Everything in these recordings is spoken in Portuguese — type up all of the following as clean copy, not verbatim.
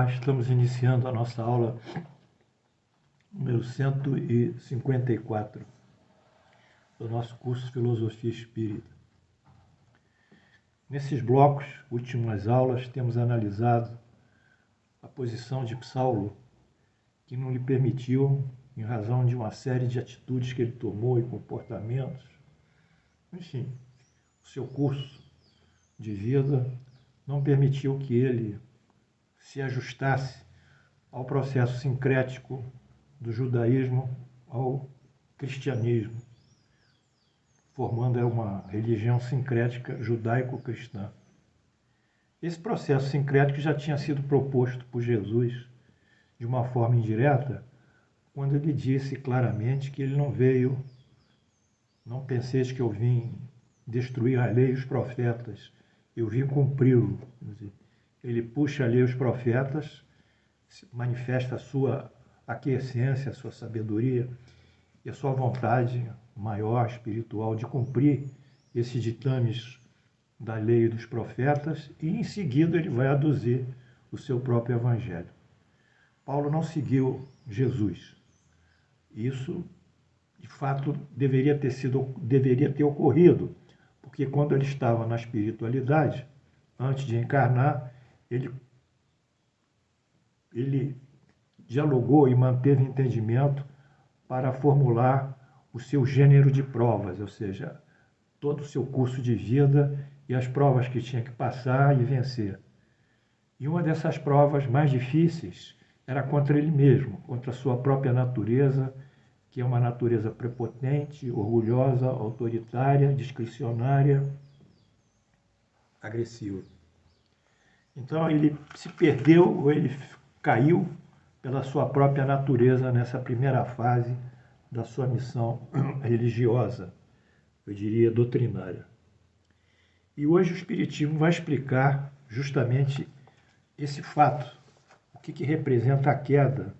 Olá, estamos iniciando a nossa aula número 154 do nosso curso de Filosofia Espírita. Nesses blocos, últimas aulas, temos analisado a posição de Saulo, que não lhe permitiu, em razão de uma série de atitudes que ele tomou e comportamentos, enfim, o seu curso de vida não permitiu que ele se ajustasse ao processo sincrético do judaísmo ao cristianismo, formando uma religião sincrética judaico-cristã. Esse processo sincrético já tinha sido proposto por Jesus de uma forma indireta, quando ele disse claramente que ele não veio, não penseis que eu vim destruir a lei e os profetas, eu vim cumpri-lo. Ele puxa a lei e os profetas, manifesta a sua aquiescência, a sua sabedoria e a sua vontade maior, espiritual, de cumprir esses ditames da lei e dos profetas, e em seguida ele vai aduzir o seu próprio evangelho. Paulo não seguiu Jesus. Isso, de fato, deveria ter ocorrido, porque quando ele estava na espiritualidade, antes de encarnar, ele dialogou e manteve entendimento para formular o seu gênero de provas, ou seja, todo o seu curso de vida e as provas que tinha que passar e vencer. E uma dessas provas mais difíceis era contra ele mesmo, contra a sua própria natureza, que é uma natureza prepotente, orgulhosa, autoritária, discricionária, agressiva. Então ele se perdeu, ou ele caiu pela sua própria natureza nessa primeira fase da sua missão religiosa, eu diria doutrinária. E hoje o Espiritismo vai explicar justamente esse fato, o que representa a queda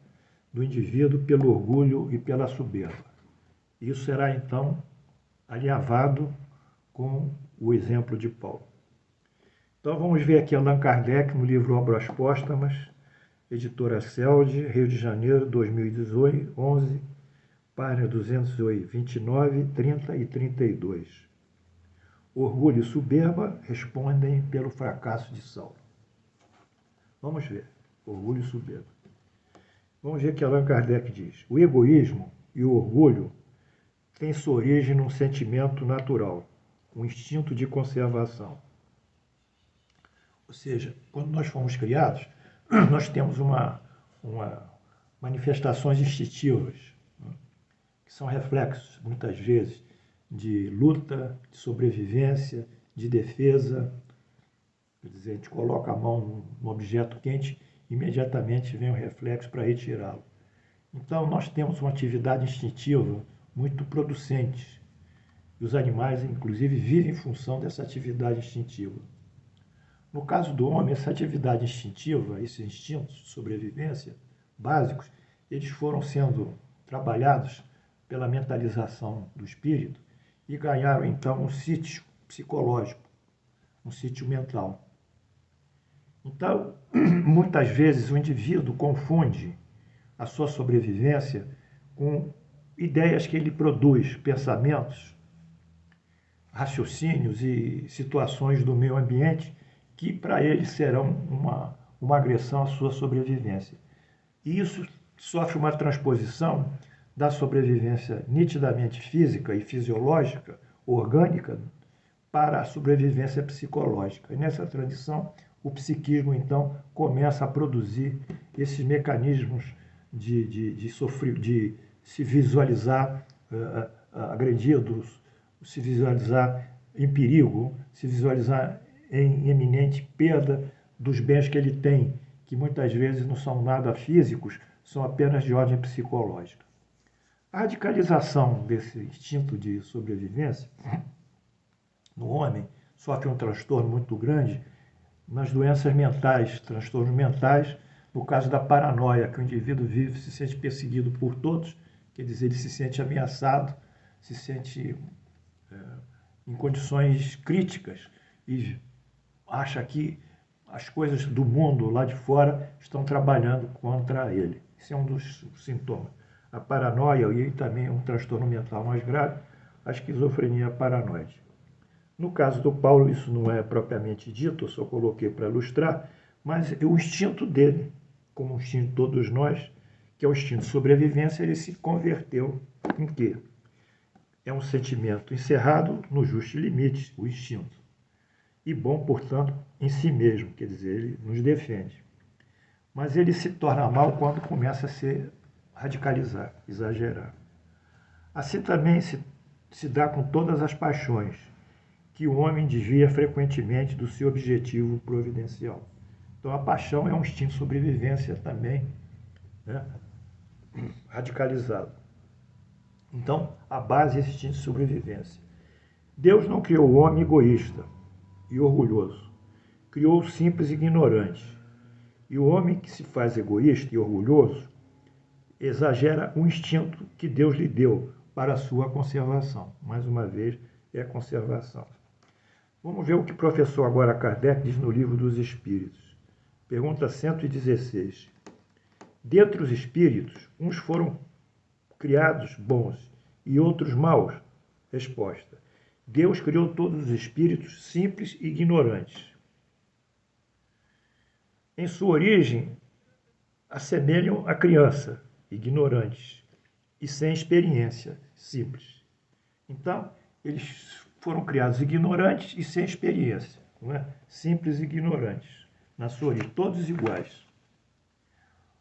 do indivíduo pelo orgulho e pela soberba. Isso será então alinhavado com o exemplo de Paulo. Então vamos ver aqui Allan Kardec no livro Obras Póstumas, editora CELD, Rio de Janeiro, 2018, 11, página 229, 30 e 32. Orgulho e soberba respondem pelo fracasso de Saulo. Vamos ver, orgulho e soberba. Vamos ver que Allan Kardec diz: o egoísmo e o orgulho têm sua origem num sentimento natural, um instinto de conservação. Ou seja, quando nós fomos criados, nós temos manifestações instintivas, que são reflexos, muitas vezes, de luta, de sobrevivência, de defesa. Quer dizer, a gente coloca a mão num objeto quente, imediatamente vem o reflexo para retirá-lo. Então, nós temos uma atividade instintiva muito producente. E os animais, inclusive, vivem em função dessa atividade instintiva. No caso do homem, essa atividade instintiva, esses instintos de sobrevivência básicos, eles foram sendo trabalhados pela mentalização do espírito e ganharam, então, um sítio psicológico, um sítio mental. Então, muitas vezes o indivíduo confunde a sua sobrevivência com ideias que ele produz, pensamentos, raciocínios e situações do meio ambiente que para ele serão uma agressão à sua sobrevivência. E isso sofre uma transposição da sobrevivência nitidamente física e fisiológica, orgânica, para a sobrevivência psicológica. E nessa transição, o psiquismo, então, começa a produzir esses mecanismos de se visualizar agredido, se visualizar em perigo, se visualizar em iminente perda dos bens que ele tem, que muitas vezes não são nada físicos, são apenas de ordem psicológica. A radicalização desse instinto de sobrevivência no homem sofre um transtorno muito grande nas doenças mentais, transtornos mentais, no caso da paranoia, que o indivíduo vive, se sente perseguido por todos, quer dizer, ele se sente ameaçado, se sente em condições críticas e acha que as coisas do mundo lá de fora estão trabalhando contra ele. Esse é um dos sintomas. A paranoia e também um transtorno mental mais grave, a esquizofrenia paranoide. No caso do Paulo, isso não é propriamente dito, eu só coloquei para ilustrar, mas o instinto dele, como o instinto de todos nós, que é o instinto de sobrevivência, ele se converteu em quê? É um sentimento encerrado no justo limite, o instinto. E bom, portanto, em si mesmo, quer dizer, ele nos defende. Mas ele se torna mal quando começa a se radicalizar, exagerar. Assim também se dá com todas as paixões, que o homem desvia frequentemente do seu objetivo providencial. Então a paixão é um instinto de sobrevivência também, né? Radicalizado. Então a base é esse instinto de sobrevivência. Deus não criou o homem egoísta e orgulhoso, criou-o simples e ignorante. E o homem que se faz egoísta e orgulhoso exagera o instinto que Deus lhe deu para a sua conservação. Mais uma vez, é a conservação. Vamos ver o que o professor agora Kardec diz no Livro dos Espíritos. Pergunta 116. Dentre os espíritos, uns foram criados bons e outros maus? Resposta. Deus criou todos os espíritos simples e ignorantes. Em sua origem, assemelham a criança, ignorantes e sem experiência, simples. Então, eles foram criados ignorantes e sem experiência, não é? Simples e ignorantes, na sua origem, todos iguais.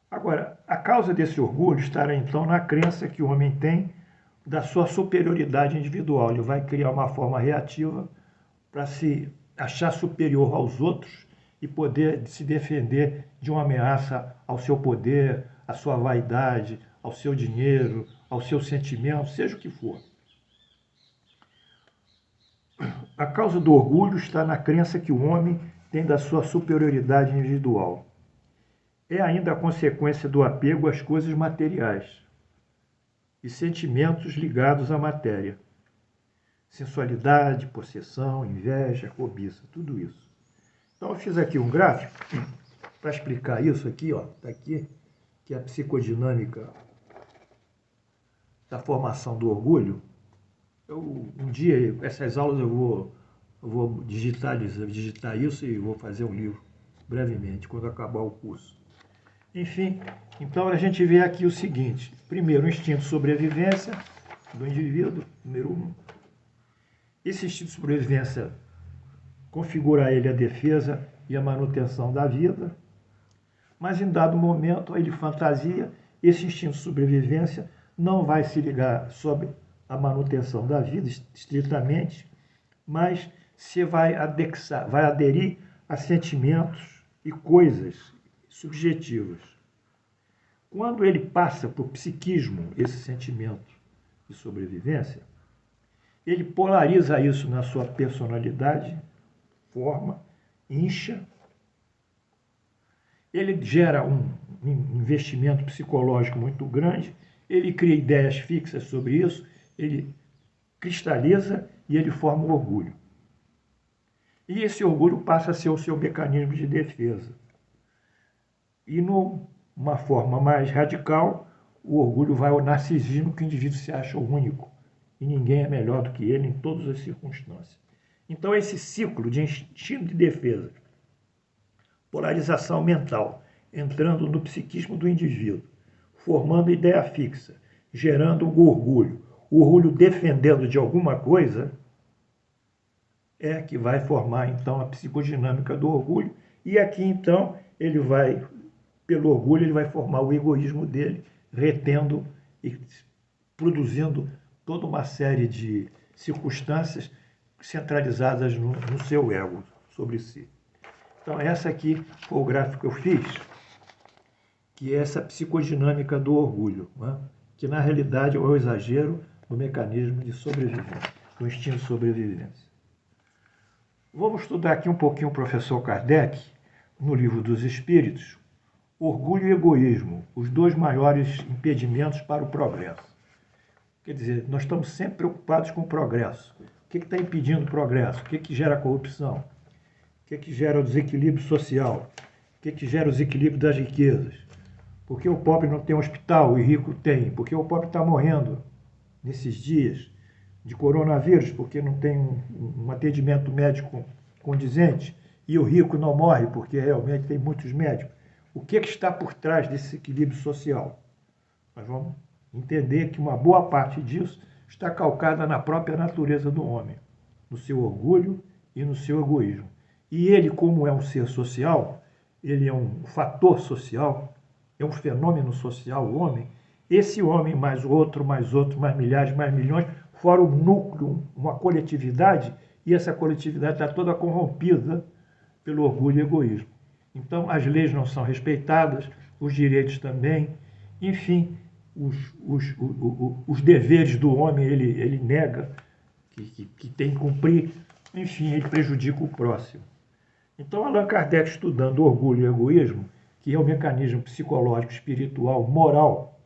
Agora, a causa desse orgulho estará então na crença que o homem tem da sua superioridade individual. Ele vai criar uma forma reativa para se achar superior aos outros e poder se defender de uma ameaça ao seu poder, à sua vaidade, ao seu dinheiro, ao seu sentimento, seja o que for. A causa do orgulho está na crença que o homem tem da sua superioridade individual. É ainda a consequência do apego às coisas materiais e sentimentos ligados à matéria. Sensualidade, possessão, inveja, cobiça, tudo isso. Então eu fiz aqui um gráfico para explicar isso aqui, ó, tá aqui, que é a psicodinâmica da formação do orgulho. Um dia, essas aulas eu vou digitar isso e vou fazer um livro brevemente, quando acabar o curso. Enfim, então a gente vê aqui o seguinte. Primeiro, o instinto de sobrevivência do indivíduo, número 1. Esse instinto de sobrevivência configura a ele a defesa e a manutenção da vida, mas em dado momento ele fantasia, esse instinto de sobrevivência não vai se ligar sobre a manutenção da vida estritamente, mas se vai aderir a sentimentos e coisas subjetivos. Quando ele passa por psiquismo, esse sentimento de sobrevivência, ele polariza isso na sua personalidade, forma, incha, ele gera um investimento psicológico muito grande, ele cria ideias fixas sobre isso, ele cristaliza e ele forma o orgulho. E esse orgulho passa a ser o seu mecanismo de defesa. E numa forma mais radical, o orgulho vai ao narcisismo, que o indivíduo se acha o único. E ninguém é melhor do que ele em todas as circunstâncias. Então, esse ciclo de instinto de defesa, polarização mental, entrando no psiquismo do indivíduo, formando ideia fixa, gerando o orgulho defendendo de alguma coisa, é que vai formar, então, a psicodinâmica do orgulho. E aqui, então, ele vai, pelo orgulho, ele vai formar o egoísmo dele, retendo e produzindo toda uma série de circunstâncias centralizadas no seu ego, sobre si. Então, essa aqui foi o gráfico que eu fiz, que é essa psicodinâmica do orgulho, né? Que na realidade é o exagero do mecanismo de sobrevivência, do instinto de sobrevivência. Vamos estudar aqui um pouquinho o professor Kardec, no Livro dos Espíritos, Orgulho e Egoísmo, os dois maiores impedimentos para o progresso. Quer dizer, nós estamos sempre preocupados com o progresso. O que está impedindo o progresso? O que gera corrupção? que gera o desequilíbrio social? O que gera o desequilíbrio das riquezas? Por que o pobre não tem um hospital e o rico tem? Por que o pobre está morrendo nesses dias de coronavírus? Porque não tem um atendimento médico condizente e o rico não morre porque realmente tem muitos médicos. O que está por trás desse equilíbrio social? Nós vamos entender que uma boa parte disso está calcada na própria natureza do homem, no seu orgulho e no seu egoísmo. E ele, como é um ser social, ele é um fator social, é um fenômeno social, o homem. Esse homem mais outro, mais milhares, mais milhões, fora o núcleo, uma coletividade, e essa coletividade está toda corrompida pelo orgulho e egoísmo. Então, as leis não são respeitadas, os direitos também, enfim, os deveres do homem ele nega que tem que cumprir, enfim, ele prejudica o próximo. Então, Allan Kardec, estudando o orgulho e o egoísmo, que é o mecanismo psicológico, espiritual, moral,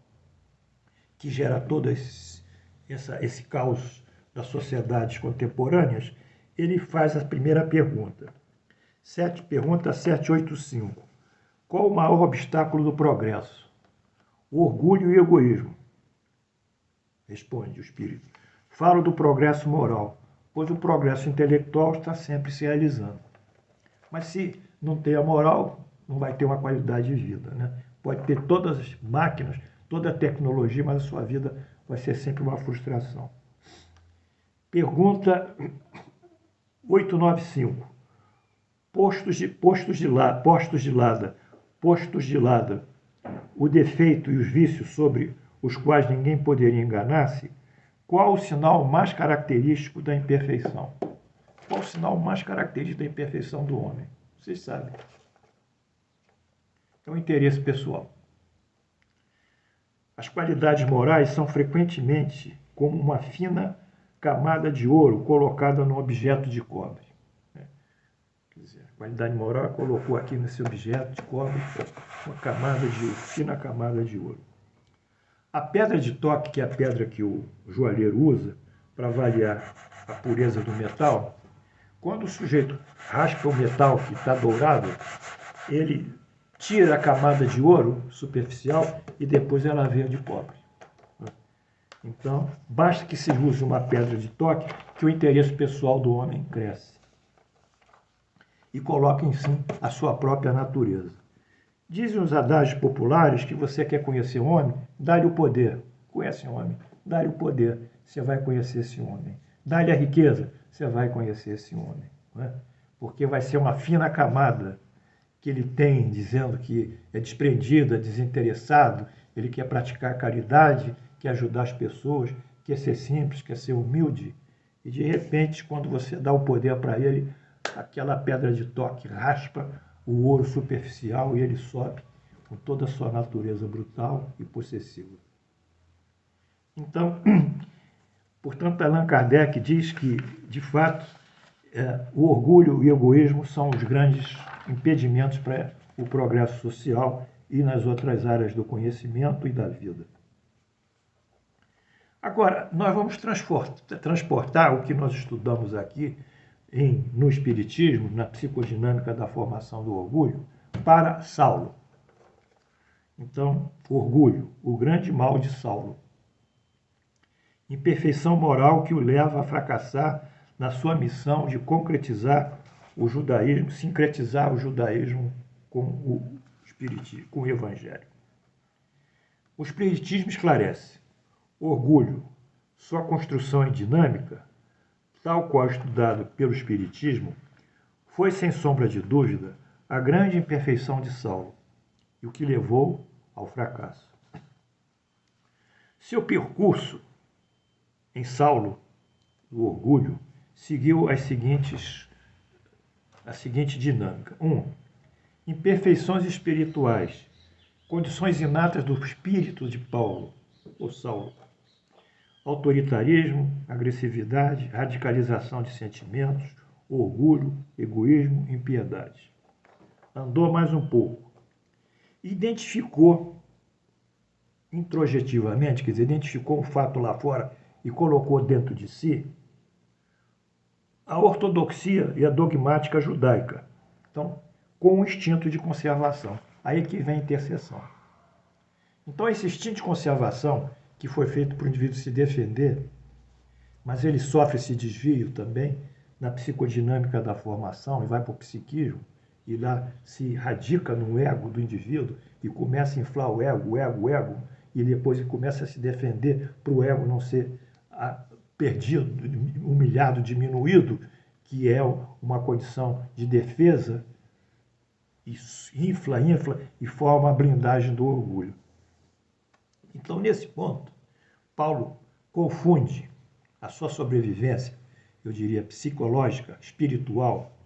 que gera todo esse caos das sociedades contemporâneas, ele faz a primeira pergunta. Pergunta 785. Qual o maior obstáculo do progresso? O orgulho e o egoísmo. Responde o espírito. Falo do progresso moral, pois o progresso intelectual está sempre se realizando. Mas se não tem a moral, não vai ter uma qualidade de vida, né? Pode ter todas as máquinas, toda a tecnologia, mas a sua vida vai ser sempre uma frustração. Pergunta 895. Postos de lado, o defeito e os vícios sobre os quais ninguém poderia enganar-se, qual o sinal mais característico da imperfeição? Qual o sinal mais característico da imperfeição do homem? Vocês sabem. É o interesse pessoal. As qualidades morais são frequentemente como uma fina camada de ouro colocada num objeto de cobre. Quer dizer, a qualidade moral colocou aqui nesse objeto de cobre uma fina camada de ouro. A pedra de toque, que é a pedra que o joalheiro usa para avaliar a pureza do metal, quando o sujeito raspa o metal que está dourado, ele tira a camada de ouro superficial e depois ela vem de cobre. Então, basta que se use uma pedra de toque que o interesse pessoal do homem cresce e coloca em si a sua própria natureza. Dizem os adágios populares que você quer conhecer o homem, dá-lhe o poder. Conhece o homem, dá-lhe o poder, você vai conhecer esse homem. Dá-lhe a riqueza, você vai conhecer esse homem. Não é? Porque vai ser uma fina camada que ele tem, dizendo que é desprendido, é desinteressado, ele quer praticar caridade, quer ajudar as pessoas, quer ser simples, quer ser humilde. E, de repente, quando você dá o poder para ele, aquela pedra de toque raspa o ouro superficial e ele sobe com toda a sua natureza brutal e possessiva. Então, portanto, Allan Kardec diz que, de fato, o orgulho e o egoísmo são os grandes impedimentos para o progresso social e nas outras áreas do conhecimento e da vida. Agora, nós vamos transportar o que nós estudamos aqui no Espiritismo, na psicodinâmica da formação do orgulho, para Saulo. Então, orgulho, o grande mal de Saulo. Imperfeição moral que o leva a fracassar na sua missão de concretizar o judaísmo, sincretizar o judaísmo com o espiritismo, com o evangelho. O espiritismo esclarece: orgulho, sua construção é dinâmica, tal qual estudado pelo espiritismo, foi sem sombra de dúvida a grande imperfeição de Saulo e o que levou ao fracasso. Seu percurso em Saulo, o orgulho, seguiu a seguinte dinâmica. 1. Imperfeições espirituais, condições inatas do espírito de Paulo, ou Saulo. Autoritarismo, agressividade, radicalização de sentimentos, orgulho, egoísmo, impiedade. Andou mais um pouco. Identificou introjetivamente, quer dizer, identificou um fato lá fora e colocou dentro de si a ortodoxia e a dogmática judaica, Então, com o instinto de conservação. Aí que vem a interseção. Então, esse instinto de conservação, que foi feito para o indivíduo se defender, mas ele sofre esse desvio também na psicodinâmica da formação e vai para o psiquismo, e lá se radica no ego do indivíduo e começa a inflar o ego, e depois ele começa a se defender para o ego não ser perdido, humilhado, diminuído, que é uma condição de defesa, e infla e forma a blindagem do orgulho. Então, nesse ponto, Paulo confunde a sua sobrevivência, eu diria psicológica, espiritual,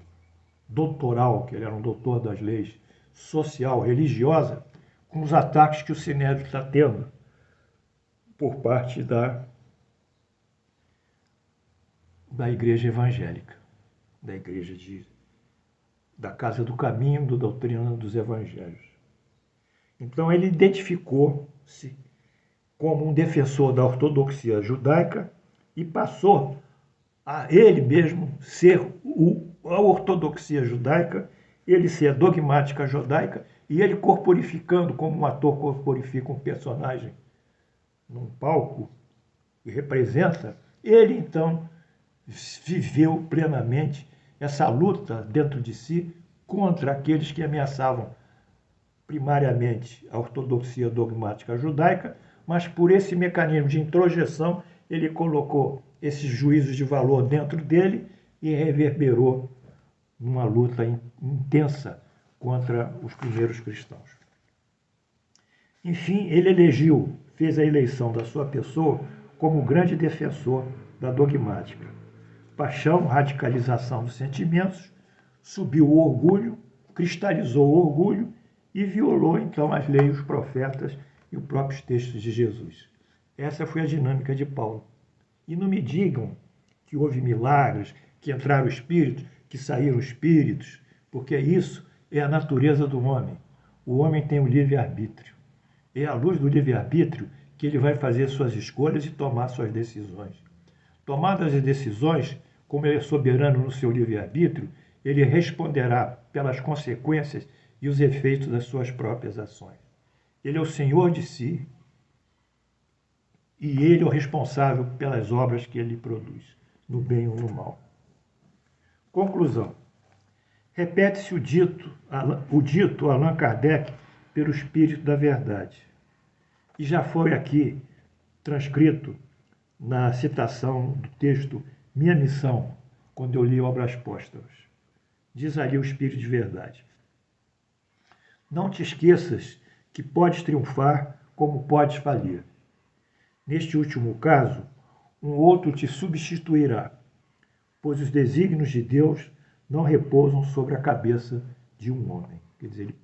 doutoral, que ele era um doutor das leis, social, religiosa, com os ataques que o Sinédrio está tendo por parte da igreja evangélica, da igreja da Casa do Caminho, da doutrina dos evangelhos. Então ele identificou-se como um defensor da ortodoxia judaica e passou a ele mesmo ser a ortodoxia judaica, ele ser a dogmática judaica, e ele corporificando, como um ator corporifica um personagem num palco e representa, ele então viveu plenamente essa luta dentro de si contra aqueles que ameaçavam primariamente a ortodoxia dogmática judaica, mas por esse mecanismo de introjeção ele colocou esses juízos de valor dentro dele e reverberou numa luta intensa contra os primeiros cristãos. Enfim, ele fez a eleição da sua pessoa como grande defensor da dogmática. Paixão, radicalização dos sentimentos, subiu o orgulho, cristalizou o orgulho e violou então as leis, os profetas e os próprios textos de Jesus. Essa foi a dinâmica de Paulo. E não me digam que houve milagres, que entraram espíritos, que saíram espíritos, porque isso é a natureza do homem. O homem tem o livre-arbítrio. É à luz do livre-arbítrio que ele vai fazer suas escolhas e tomar suas decisões. Tomadas as decisões, como ele é soberano no seu livre-arbítrio, ele responderá pelas consequências e os efeitos das suas próprias ações. Ele é o senhor de si e ele é o responsável pelas obras que ele produz, no bem ou no mal. Conclusão. Repete-se o dito Allan Kardec pelo Espírito da Verdade. E já foi aqui transcrito na citação do texto Minha Missão, quando eu li Obras Póstumas. Diz ali o Espírito de Verdade. Não te esqueças que podes triunfar como podes falir. Neste último caso, um outro te substituirá, pois os desígnios de Deus não repousam sobre a cabeça de um homem. Quer dizer,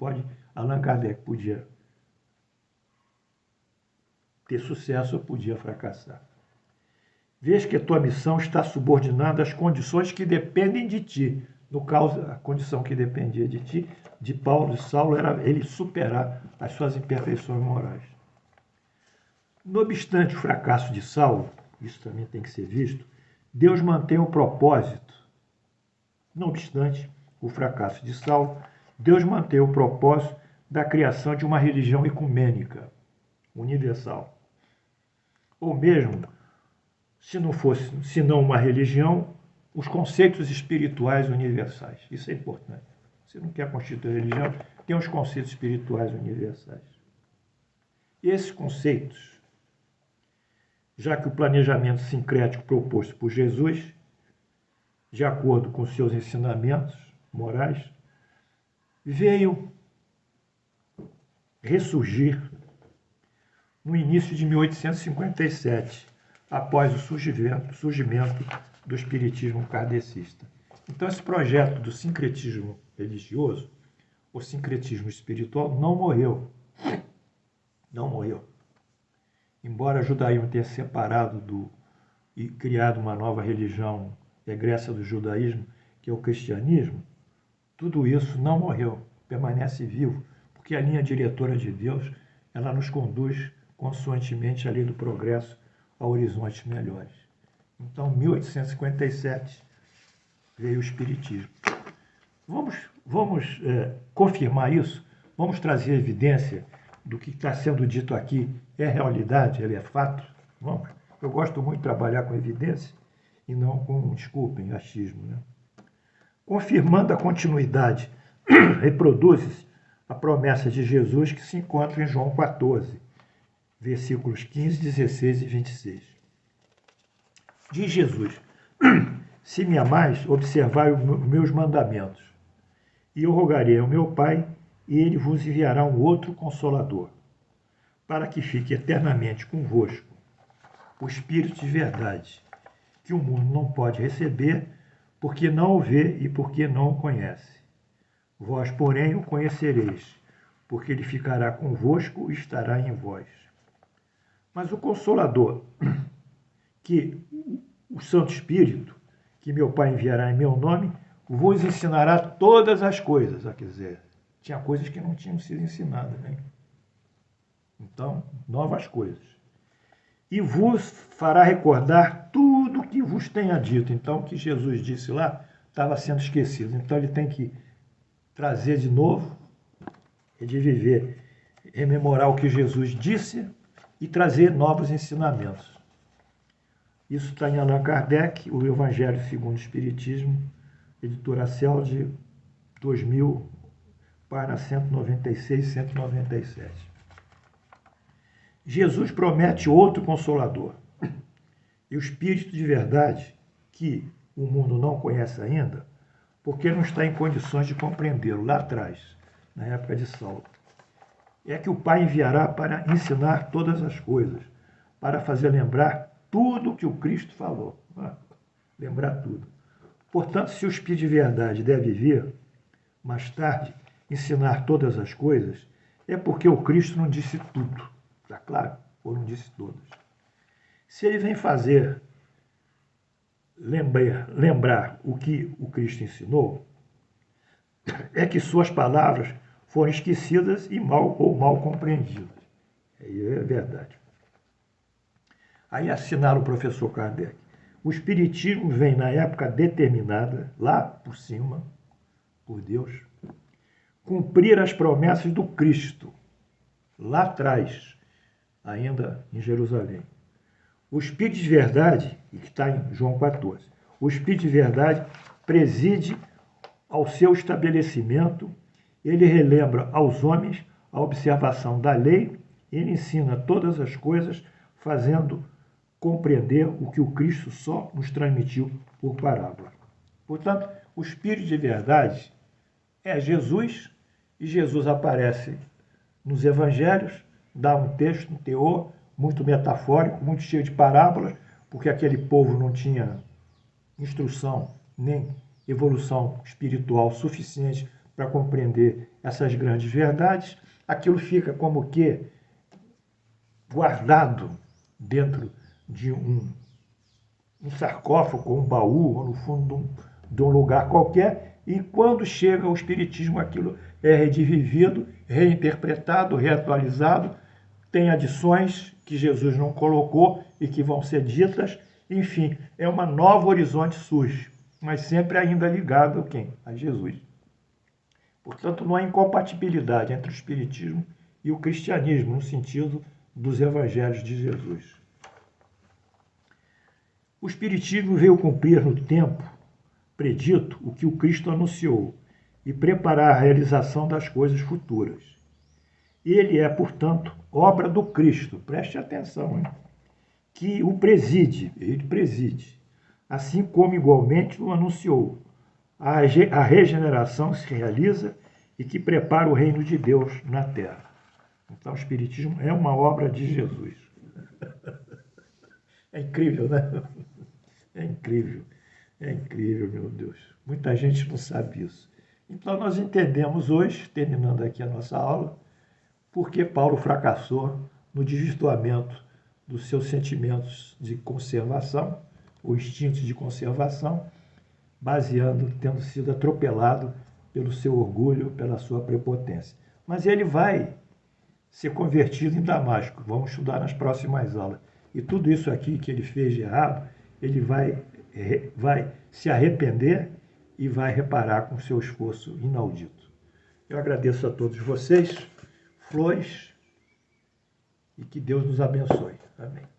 Allan Kardec podia ter sucesso ou podia fracassar. Vês que a tua missão está subordinada às condições que dependem de ti. No caso, a condição que dependia de ti, de Paulo e Saulo, era ele superar as suas imperfeições morais. No obstante o fracasso de Saulo, isso também tem que ser visto, Deus mantém o propósito. Não obstante o fracasso de Saulo, Deus mantém o propósito da criação de uma religião ecumênica, universal. Ou mesmo, se não uma religião, os conceitos espirituais universais. Isso é importante. Você não quer constituir religião, tem os conceitos espirituais universais. E esses conceitos, já que o planejamento sincrético proposto por Jesus, de acordo com seus ensinamentos morais, veio ressurgir no início de 1857, após o surgimento do espiritismo kardecista. Então, esse projeto do sincretismo religioso, o sincretismo espiritual, não morreu. Não morreu. Embora o judaísmo tenha separado e criado uma nova religião egressa do judaísmo, que é o cristianismo, tudo isso não morreu, permanece vivo, porque a linha diretora de Deus, ela nos conduz consoantemente à lei do progresso a horizontes melhores. Então, em 1857, veio o Espiritismo. Vamos vamos confirmar isso, vamos trazer evidência do que está sendo dito aqui é realidade, ele é fato. Vamos. Eu gosto muito de trabalhar com evidência e não com, desculpem, achismo, né? Confirmando a continuidade, reproduz-se a promessa de Jesus que se encontra em João 14, versículos 15, 16 e 26. Diz Jesus: se me amais, observai os meus mandamentos, e eu rogarei ao meu Pai, e ele vos enviará um outro Consolador, para que fique eternamente convosco, o Espírito de verdade, que o mundo não pode receber, porque não o vê e porque não o conhece. Vós, porém, o conhecereis, porque ele ficará convosco e estará em vós. Mas o Consolador, que o Santo Espírito, que meu Pai enviará em meu nome, vos ensinará todas as coisas. Quer dizer, tinha coisas que não tinham sido ensinadas, né? Então, novas coisas. E vos fará recordar tudo o que vos tenha dito. Então, o que Jesus disse lá estava sendo esquecido. Então, ele tem que trazer de novo, de viver, rememorar o que Jesus disse e trazer novos ensinamentos. Isso está em Allan Kardec, o Evangelho segundo o Espiritismo, editora Cel de 2000, página 196 e 197. Jesus promete outro Consolador, e o Espírito de verdade, que o mundo não conhece ainda, porque não está em condições de compreendê-lo lá atrás, na época de Saulo. É que o Pai enviará para ensinar todas as coisas, para fazer lembrar tudo o que o Cristo falou. Lembrar tudo. Portanto, se o Espírito de verdade deve vir, mais tarde, ensinar todas as coisas, é porque o Cristo não disse tudo. Está claro? Ou não disse todas. Se ele vem fazer lembrar o que o Cristo ensinou, é que suas palavras foram esquecidas e mal compreendidas. Aí é verdade. Aí assinala o professor Kardec. O Espiritismo vem na época determinada, lá por cima, por Deus, cumprir as promessas do Cristo, lá atrás, ainda em Jerusalém. O Espírito de verdade, que está em João 14, o Espírito de verdade preside ao seu estabelecimento, ele relembra aos homens a observação da lei, ele ensina todas as coisas, fazendo compreender o que o Cristo só nos transmitiu por parábola. Portanto, o Espírito de verdade é Jesus, e Jesus aparece nos evangelhos, dá um texto, um teor muito metafórico, muito cheio de parábolas, porque aquele povo não tinha instrução nem evolução espiritual suficiente para compreender essas grandes verdades. Aquilo fica como que guardado dentro de um sarcófago, ou um baú, ou no fundo de um lugar qualquer, e quando chega o Espiritismo, aquilo é redivivido, reinterpretado, reatualizado, tem adições que Jesus não colocou e que vão ser ditas, enfim, é uma nova horizonte surge, mas sempre ainda ligado a quem? A Jesus. Portanto, não há incompatibilidade entre o Espiritismo e o cristianismo, no sentido dos evangelhos de Jesus. O Espiritismo veio cumprir no tempo predito o que o Cristo anunciou e preparar a realização das coisas futuras. Ele é, portanto, obra do Cristo, preste atenção, hein? Que o preside, ele preside, assim como igualmente o anunciou. A regeneração se realiza e que prepara o reino de Deus na terra. Então, o Espiritismo é uma obra de Jesus. É incrível, né? É incrível, meu Deus. Muita gente não sabe isso. Então, nós entendemos hoje, terminando aqui a nossa aula, por que Paulo fracassou no desvirtuamento dos seus sentimentos de conservação, ou instintos de conservação, tendo sido atropelado pelo seu orgulho, pela sua prepotência. Mas ele vai ser convertido em Damasco. Vamos estudar nas próximas aulas. E tudo isso aqui que ele fez de errado, ele vai se arrepender e vai reparar com seu esforço inaudito. Eu agradeço a todos vocês, flores, e que Deus nos abençoe. Amém.